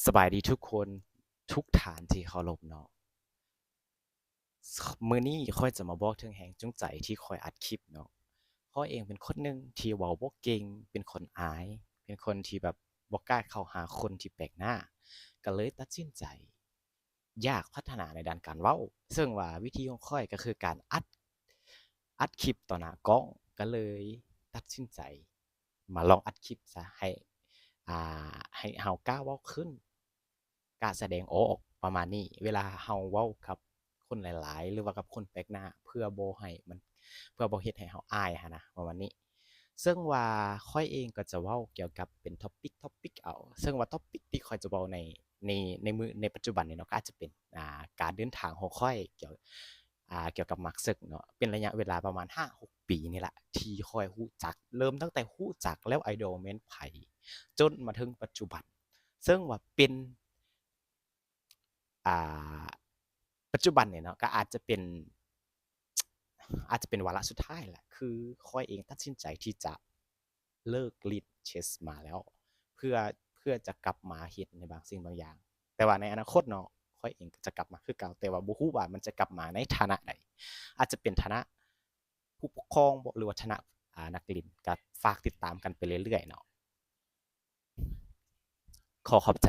สบายดีทุกคนทุกฐานที่เคารพเนาะมื้อนี้ข้อยจะมาบอกถึงแรงจูงใจที่ข้อยอัดคลิปเนาะข้อยเองเป็นคนหนึ่งที่เว้าบ่เก่งเป็นคนอายเป็นคนที่แบบบ่กล้าเข้าหาคนที่แปลกหน้าก็เลยตัดสินใจอยากพัฒนาในด้านการเว้าซึ่งว่าวิธีของข้อยก็คือการอัดคลิปต่อหน้ากล้องก็เลยตัดสินใจมาลองอัดคลิปซะให้เฮากล้าเว้าขึ้น กล้าแสดงออกประมาณนี้เวลาเฮาเว้ากับคนหลายๆหรือว่ากับคนแปลกหน้าเพื่อบ่ให้มันเพื่อบ่เฮ็ดให้เฮาอายหั้นนะประมาณนี้ซึ่งว่าข้อยเองก็จะเว้าเกี่ยวกับเป็น topic เอาซึ่งว่า topic ที่ข้อยจะเว้าในในปัจจุบันนี้เนาะก็อาจจะเป็นการเดินทางของข้อยเกี่ยวกับมักสึกเนาะเป็นระยะเวลาประมาณ5-6ปีนี่แหละที่ข้อยรู้จักเริ่มตั้งแต่รู้จักแล้ว Idol แม่นไผจนมาถึงปัจจุบันซึ่งว่าเป็น อ่าปัจจุบันเนี่ยเนาะก็อาจจะเป็นวาระสุดท้ายแหละคือข้อยเองตัดสินใจที่จะเลิกเล่นเชสมาแล้วเพื่อเพื่อจะกลับมาเฮ็ดในบางสิ่งบางอย่างแต่ว่าในอนาคตเนาะข้อยเองก็จะกลับมาคือเก่าแต่ว่าบ่ฮู้ว่ามันจะกลับมาในฐานะใดอาจจะเป็นฐานะผู้ปกครองบ่หรือว่าฐานะนักเล่นก็ฝากติดตามกันไปเรื่อยๆเนาะขอขอบใจ